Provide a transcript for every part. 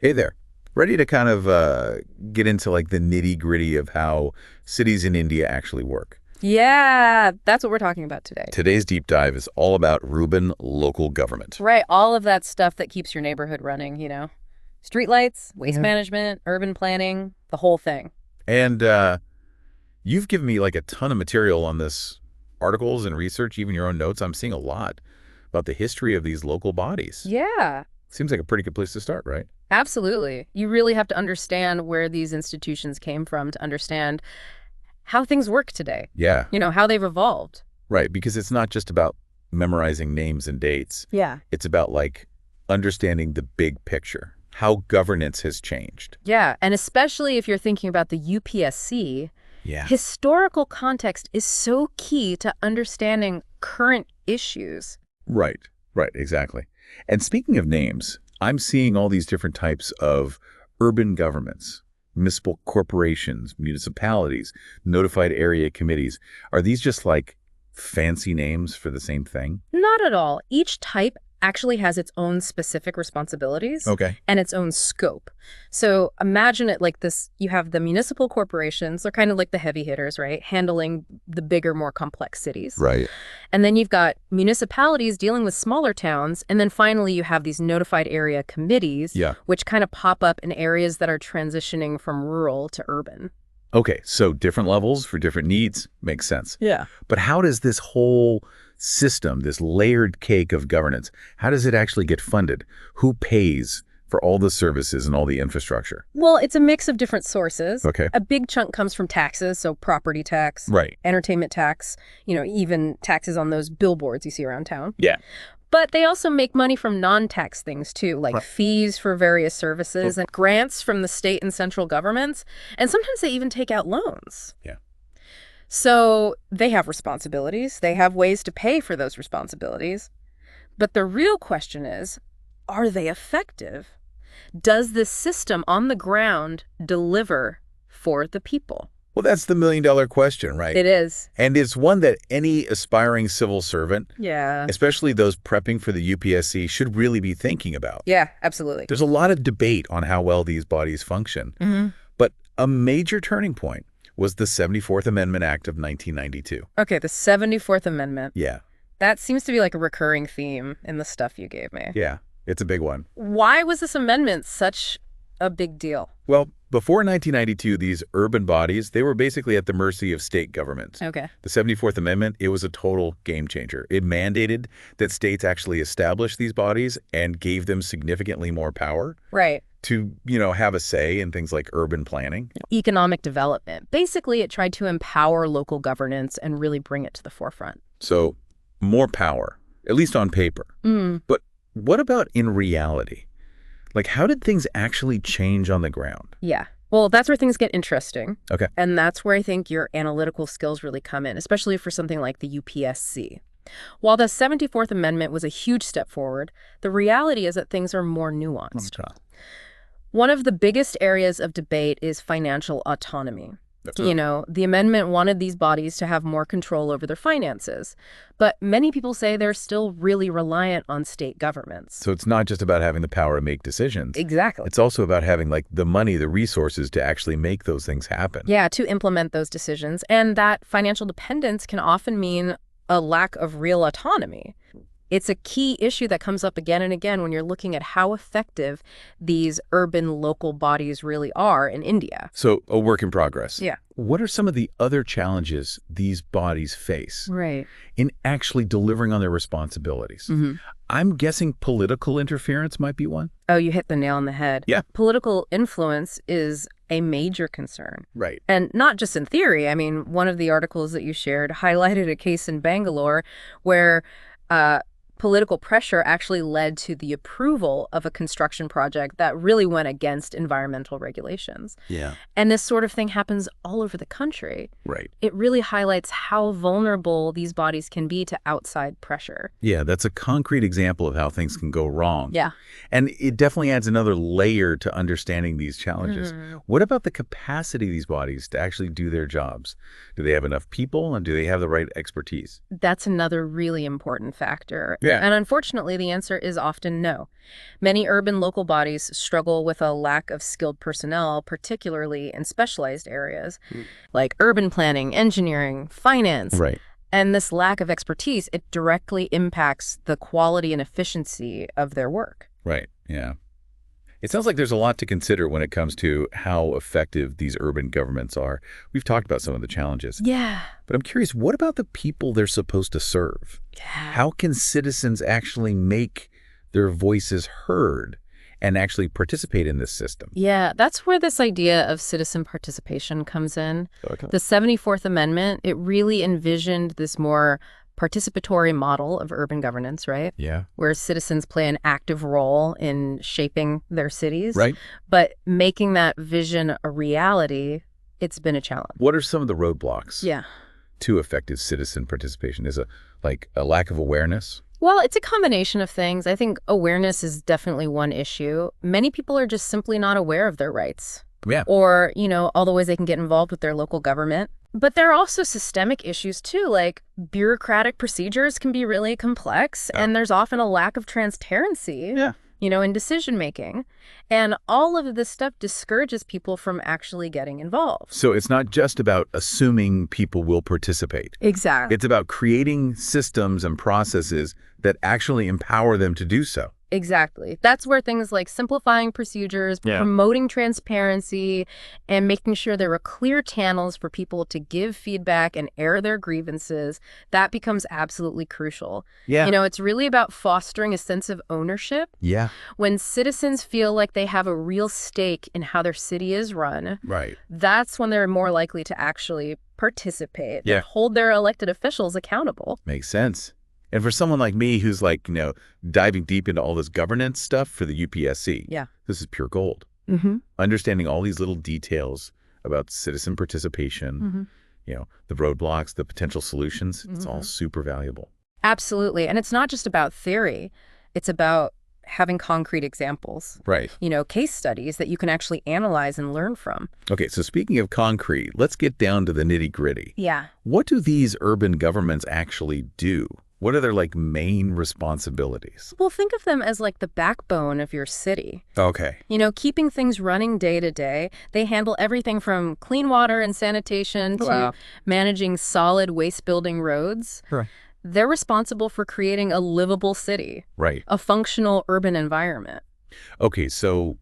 Hey there. Ready to kind of get into like the nitty-gritty of how cities in India actually work. Yeah, that's what we're talking about today. Today's deep dive is all about urban local government. Right, all of that stuff that keeps your neighborhood running. Streetlights, waste Yeah. management, urban planning, the whole thing. And you've given me like a ton of material on this, articles and research, even your own notes. I'm seeing a lot about the history of these local bodies. Yeah, Seems like a pretty good place to start, right? absolutely. You really have to understand where these institutions came from to understand how things work today, Yeah, how they've evolved. right. Because it's not just about memorizing names and dates. Yeah. It's about like understanding the big picture, how governance has changed. Yeah, and especially if you're thinking about the UPSC, Yeah. historical context is so key to understanding current issues. Right, right, exactly. And speaking of names, I'm seeing all these different types of urban governments, municipal corporations, municipalities, notified area committees. Are these just like fancy names for the same thing? Not at all. Each type actually has its own specific responsibilities Okay. and its own scope. So imagine it like this. You have the municipal corporations. They're kind of like the heavy hitters, right? Handling the bigger, more complex cities. Right. And then you've got municipalities dealing with smaller towns. And then finally, you have these notified area committees, Yeah. which kind of pop up in areas that are transitioning from rural to urban. Okay, so different levels for different needs makes sense. Yeah. But how does this whole system, this layered cake of governance, how does it actually get funded? Who pays for all the services and all the infrastructure? Well, it's a mix of different sources. Okay. A big chunk comes from taxes, so property tax, Right. entertainment tax, even taxes on those billboards you see around town. Yeah. But they also make money from non-tax things too, like Right. fees for various services and grants from the state and central governments. And sometimes they even take out loans. Yeah. So they have responsibilities. They have ways to pay for those responsibilities. But the real question is, are they effective? Does this system on the ground deliver for the people? Well, that's the million-dollar question, right? It is. And it's one that any aspiring civil servant, Yeah. especially those prepping for the UPSC, should really be thinking about. Yeah, absolutely. There's a lot of debate on how well these bodies function, but a major turning point was the 74th Amendment Act of 1992. Okay, the 74th Amendment. Yeah, That seems to be like a recurring theme in the stuff you gave me. yeah, it's a big one. Why was this amendment such a big deal? Well, before 1992, these urban bodies, they were basically at the mercy of state governments. Okay. The 74th Amendment, it was a total game changer. It mandated that states actually establish these bodies and gave them significantly more power Right. to, have a say in things like urban planning. Economic development. Basically, it tried to empower local governance and really bring it to the forefront. So more power, at least on paper. But what about in reality? Like, how did things actually change on the ground? Yeah. Well, that's where things get interesting. Okay. And that's where I think your analytical skills really come in, especially for something like the UPSC. While the 74th Amendment was a huge step forward, the reality is that things are more nuanced. Okay. One of the biggest areas of debate is financial autonomy. The amendment wanted these bodies to have more control over their finances. But many people say they're still really reliant on state governments. So it's not just about having the power to make decisions. Exactly. It's also about having like the money, the resources to actually make those things happen. Yeah, to implement those decisions. And that financial dependence can often mean a lack of real autonomy. It's a key issue that comes up again and again when you're looking at how effective these urban local bodies really are in India. So a work in progress. Yeah. What are some of the other challenges these bodies face Right. in actually delivering on their responsibilities? I'm guessing political interference might be one. Oh, you hit the nail on the head. Yeah. Political influence is a major concern. Right. And not just in theory. I mean, one of the articles that you shared highlighted a case in Bangalore where political pressure actually led to the approval of a construction project that really went against environmental regulations. Yeah. And this sort of thing happens all over the country. Right. It really highlights how vulnerable these bodies can be to outside pressure. Yeah, that's a concrete example of how things can go wrong. Yeah. And it definitely adds another layer to understanding these challenges. What about the capacity of these bodies to actually do their jobs? Do they have enough people and do they have the right expertise? That's another really important factor. Yeah. And unfortunately, the answer is often no. Many urban local bodies struggle with a lack of skilled personnel, particularly in specialized areas like urban planning, engineering, finance. Right. And this lack of expertise, it directly impacts the quality and efficiency of their work. Right. Yeah. It sounds like there's a lot to consider when it comes to how effective these urban governments are. We've talked about some of the challenges. Yeah. But I'm curious, what about the people they're supposed to serve? Yeah. How can citizens actually make their voices heard and actually participate in this system? Yeah, that's where this idea of citizen participation comes in. Okay. The 74th Amendment, it really envisioned this more participatory model of urban governance, right? Yeah. Where citizens play an active role in shaping their cities. Right. But making that vision a reality, it's been a challenge. What are some of the roadblocks Yeah. to effective citizen participation? Is it like a lack of awareness? Well, it's a combination of things. I think awareness is definitely one issue. Many people are just simply not aware of their rights. Yeah. Or, all the ways they can get involved with their local government. But there are also systemic issues, too, like bureaucratic procedures can be really complex, and there's often a lack of transparency, in decision-making. And all of this stuff discourages people from actually getting involved. So it's not just about assuming people will participate. Exactly. It's about creating systems and processes that actually empower them to do so. Exactly. That's where things like simplifying procedures, promoting transparency, and making sure there are clear channels for people to give feedback and air their grievances, that becomes absolutely crucial. Yeah. It's really about fostering a sense of ownership. Yeah. When citizens feel like they have a real stake in how their city is run, Right. that's when they're more likely to actually participate Yeah. and hold their elected officials accountable. Makes sense. And for someone like me who's diving deep into all this governance stuff for the UPSC, this is pure gold. Understanding all these little details about citizen participation, the roadblocks, the potential solutions, it's all super valuable. Absolutely. And it's not just about theory. It's about having concrete examples. Right. Case studies that you can actually analyze and learn from. Okay, so speaking of concrete, let's get down to the nitty-gritty. Yeah. What do these urban governments actually do? What are their main responsibilities? Well, think of them as the backbone of your city. Okay. Keeping things running day to day. They handle everything from clean water and sanitation to managing solid waste-building roads. Right. They're responsible for creating a livable city. Right. A functional urban environment. Okay, so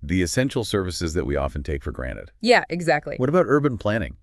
the essential services that we often take for granted. Yeah, exactly. What about urban planning?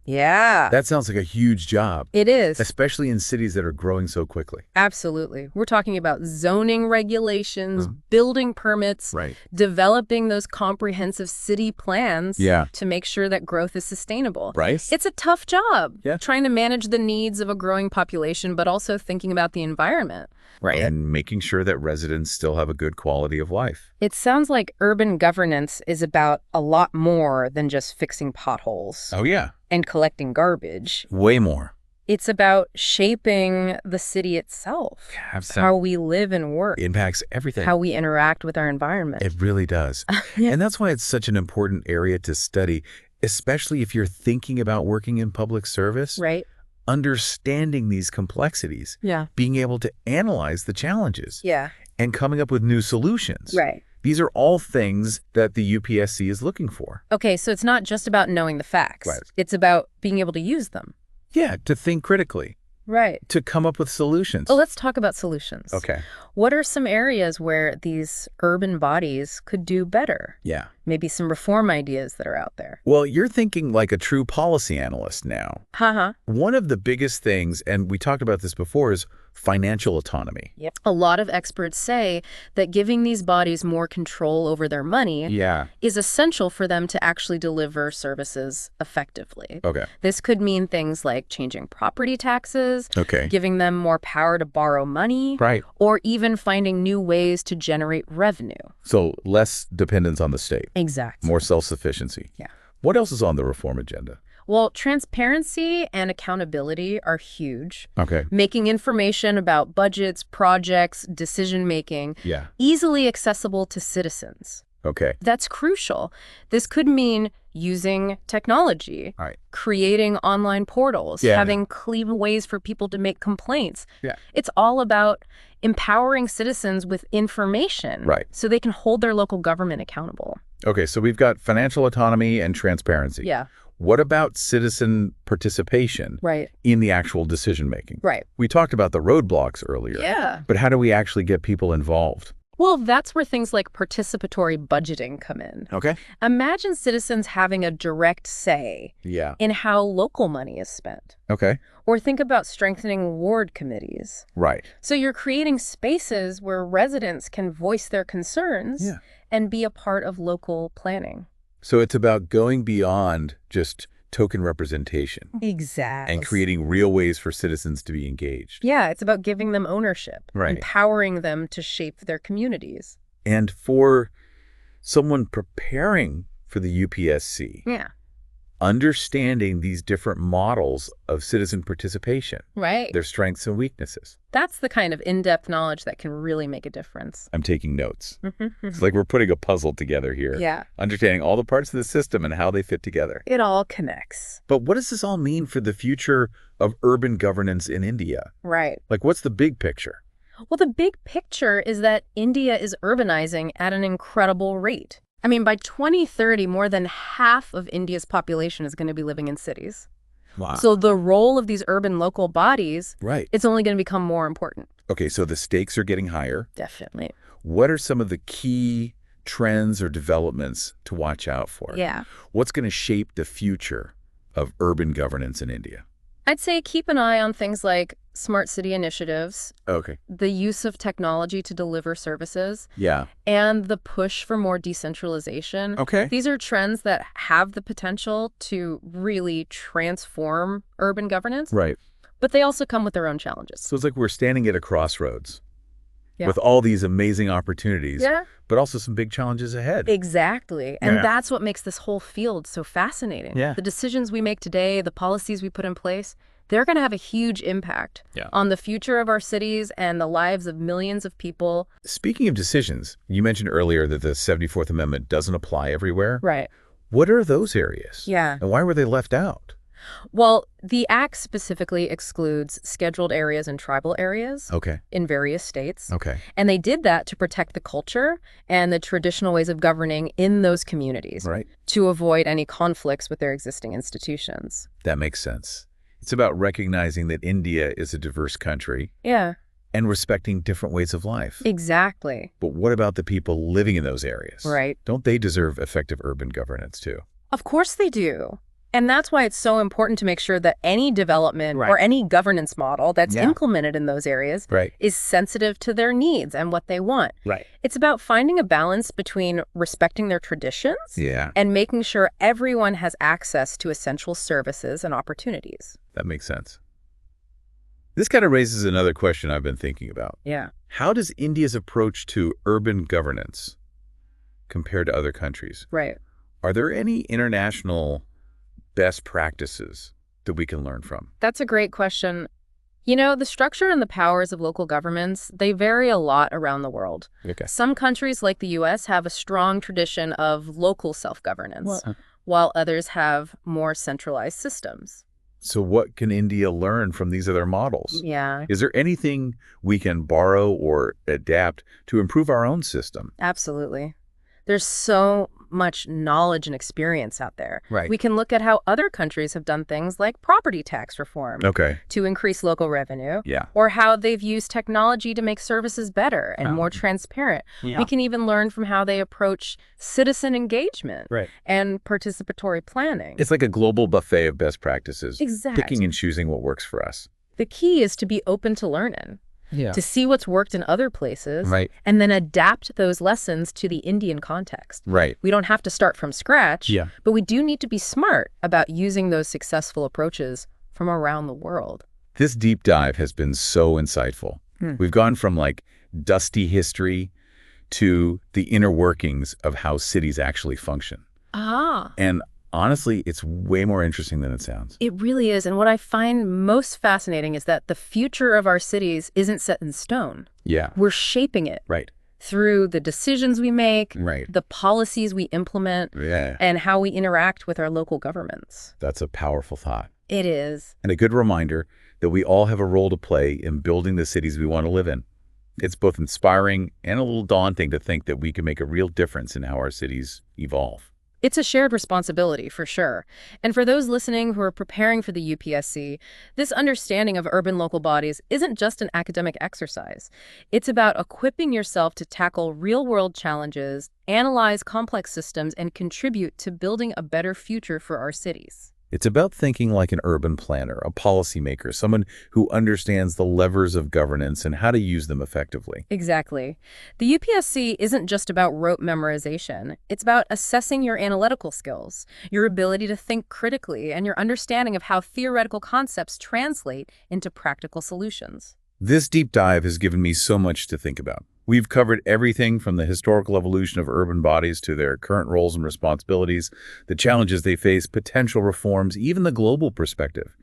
Yeah. That sounds like a huge job. It is. Especially in cities that are growing so quickly. Absolutely. We're talking about zoning regulations, building permits, developing those comprehensive city plans to make sure that growth is sustainable. Right. It's a tough job trying to manage the needs of a growing population, but also thinking about the environment. Right. And making sure that residents still have a good quality of life. It sounds like urban governance is about a lot more than just fixing potholes. Oh, yeah. And collecting garbage. Way more. It's about shaping the city itself. How we live and work. It impacts everything. How we interact with our environment. It really does. And that's why it's such an important area to study, especially if you're thinking about working in public service. Right. Understanding these complexities. Yeah. Being able to analyze the challenges. Yeah. And coming up with new solutions. Right. These are all things that the UPSC is looking for. Okay, so it's not just about knowing the facts. Right. It's about being able to use them. Yeah, to think critically. Right. To come up with solutions. Oh, let's talk about solutions. Okay. What are some areas where these urban bodies could do better? Yeah. Maybe some reform ideas that are out there. Well, you're thinking like a true policy analyst now. One of the biggest things, and we talked about this before, is financial autonomy. Yep. A lot of experts say that giving these bodies more control over their money is essential for them to actually deliver services effectively. Okay. This could mean things like changing property taxes, giving them more power to borrow money, or even finding new ways to generate revenue. So less dependence on the state. Exactly. More self-sufficiency. Yeah. What else is on the reform agenda? Well, transparency and accountability are huge. Okay. Making information about budgets, projects, decision-making easily accessible to citizens. Okay. That's crucial. This could mean using technology, All right. creating online portals, Yeah. having clean ways for people to make complaints. Yeah. It's all about empowering citizens with information Right. so they can hold their local government accountable. Okay, so we've got financial autonomy and transparency. Yeah. What about citizen participation Right. in the actual decision-making? Right. We talked about the roadblocks earlier. Yeah. But how do we actually get people involved? Well, that's where things like participatory budgeting come in. Okay. Imagine citizens having a direct say Yeah. in how local money is spent. Okay. Or think about strengthening ward committees. Right. So you're creating spaces where residents can voice their concerns Yeah. and be a part of local planning. So it's about going beyond just token representation Exactly. and creating real ways for citizens to be engaged. Yeah, it's about giving them ownership, Right. empowering them to shape their communities. And for someone preparing for the UPSC, Yeah. understanding these different models of citizen participation, Right. their strengths and weaknesses. That's the kind of in-depth knowledge that can really make a difference. I'm taking notes. It's like we're putting a puzzle together here. Yeah. Understanding all the parts of the system and how they fit together. It all connects. But what does this all mean for the future of urban governance in India? Right. Like, what's the big picture? Well, the big picture is that India is urbanizing at an incredible rate. I mean, by 2030, more than half of India's population is going to be living in cities. Wow. So the role of these urban local bodies, Right. it's only going to become more important. Okay, so the stakes are getting higher. Definitely. What are some of the key trends or developments to watch out for? Yeah. What's going to shape the future of urban governance in India? I'd say keep an eye on things like smart city initiatives, Okay. the use of technology to deliver services, Yeah. and the push for more decentralization. Okay. These are trends that have the potential to really transform urban governance, Right. but they also come with their own challenges. So it's like we're standing at a crossroads Yeah. with all these amazing opportunities, Yeah, but also some big challenges ahead. exactly. And Yeah. that's what makes this whole field so fascinating. Yeah. The decisions we make today, the policies we put in place, they're going to have a huge impact Yeah. on the future of our cities and the lives of millions of people. Speaking of decisions, you mentioned earlier that the 74th Amendment doesn't apply everywhere. Right. What are those areas? Yeah. And why were they left out? Well, the Act specifically excludes scheduled areas and tribal areas Okay. in various states. Okay. And they did that to protect the culture and the traditional ways of governing in those communities Right. to avoid any conflicts with their existing institutions. That makes sense. It's about recognizing that India is a diverse country Yeah, and respecting different ways of life. exactly. But what about the people living in those areas? Right. Don't they deserve effective urban governance too? Of course they do. And that's why it's so important to make sure that any development Right. or any governance model that's Yeah. implemented in those areas Right. is sensitive to their needs and what they want. Right. It's about finding a balance between respecting their traditions Yeah, and making sure everyone has access to essential services and opportunities. that makes sense. This kind of raises another question I've been thinking about. Yeah. How does India's approach to urban governance compare to other countries? Right. Are there any international best practices that we can learn from? That's a great question. You know, the structure and the powers of local governments, they vary a lot around the world. Okay. Some countries like the US have a strong tradition of local self-governance, while others have more centralized systems. So what can India learn from these other models? Yeah, Is there anything we can borrow or adapt to improve our own system? absolutely. There's so much knowledge and experience out there. Right. We can look at how other countries have done things like property tax reform Okay. to increase local revenue, Yeah. or how they've used technology to make services better and more transparent. Yeah. We can even learn from how they approach citizen engagement Right. and participatory planning. It's like a global buffet of best practices, Exactly. picking and choosing what works for us. The key is to be open to learning, Yeah. to see what's worked in other places, Right. and then adapt those lessons to the Indian context. Right. We don't have to start from scratch, Yeah. but we do need to be smart about using those successful approaches from around the world. This deep dive has been so insightful. We've gone from like dusty history to the inner workings of how cities actually function. Ah. And honestly, it's way more interesting than it sounds. It really is. And what I find most fascinating is that the future of our cities isn't set in stone. Yeah. We're shaping it. Right. through the decisions we make, Right. the policies we implement, Yeah, and how we interact with our local governments. that's a powerful thought. It is. And a good reminder that we all have a role to play in building the cities we want to live in. It's both inspiring and a little daunting to think that we can make a real difference in how our cities evolve. It's a shared responsibility, for sure. And for those listening who are preparing for the UPSC, this understanding of urban local bodies isn't just an academic exercise. It's about equipping yourself to tackle real-world challenges, analyze complex systems, and contribute to building a better future for our cities. It's about thinking like an urban planner, a policymaker, someone who understands the levers of governance and how to use them effectively. Exactly. The UPSC isn't just about rote memorization. It's about assessing your analytical skills, your ability to think critically, and your understanding of how theoretical concepts translate into practical solutions. This deep dive has given me so much to think about. We've covered everything from the historical evolution of urban bodies to their current roles and responsibilities, the challenges they face, potential reforms, even the global perspective.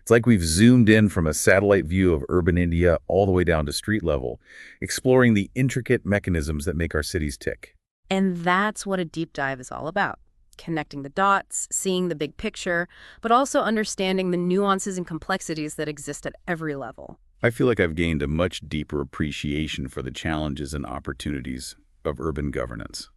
It's like we've zoomed in from a satellite view of urban India all the way down to street level, exploring the intricate mechanisms that make our cities tick. And that's what a deep dive is all about. Connecting the dots, seeing the big picture, but also understanding the nuances and complexities that exist at every level. I feel like I've gained a much deeper appreciation for the challenges and opportunities of urban governance.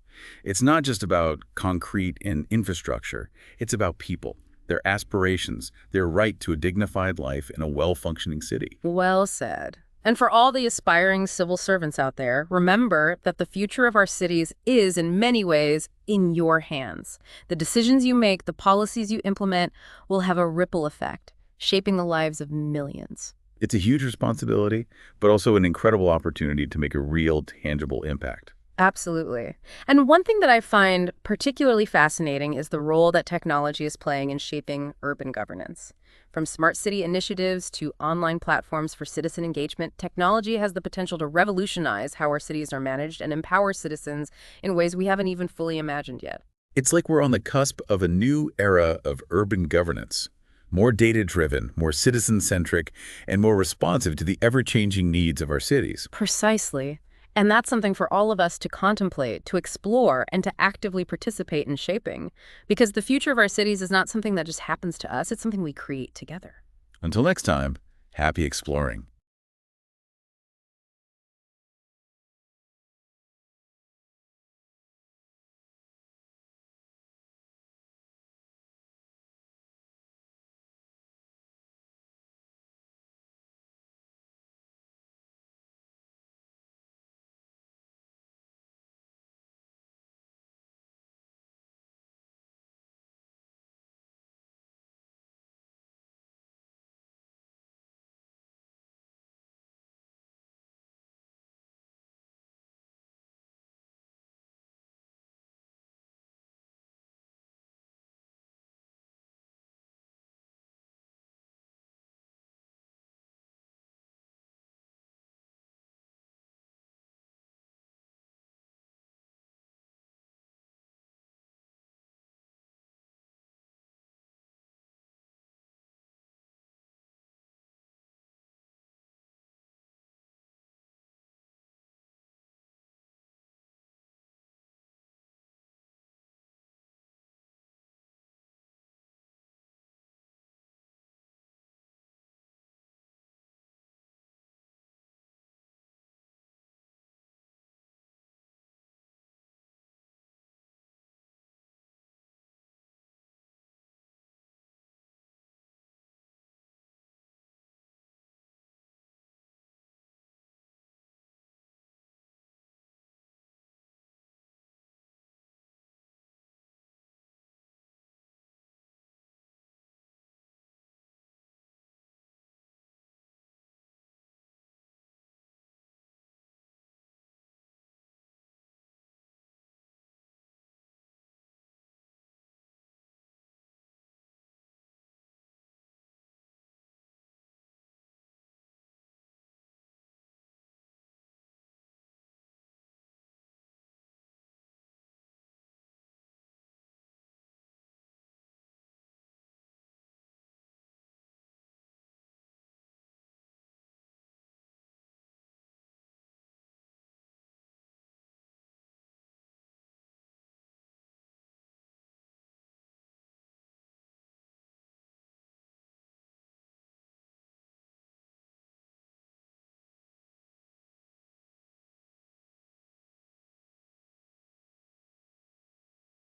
It's not just about concrete and infrastructure. It's about people, their aspirations, their right to a dignified life in a well-functioning city. Well said. And for all the aspiring civil servants out there, remember that the future of our cities is, in many ways, in your hands. The decisions you make, the policies you implement, will have a ripple effect, shaping the lives of millions. It's a huge responsibility, but also an incredible opportunity to make a real, tangible impact. Absolutely. And one thing that I find particularly fascinating is the role that technology is playing in shaping urban governance. From smart city initiatives to online platforms for citizen engagement, technology has the potential to revolutionize how our cities are managed and empower citizens in ways we haven't even fully imagined yet. It's like we're on the cusp of a new era of urban governance. More data-driven, more citizen-centric, and more responsive to the ever-changing needs of our cities. Precisely. And that's something for all of us to contemplate, to explore, and to actively participate in shaping. Because the future of our cities is not something that just happens to us, it's something we create together. Until next time, happy exploring.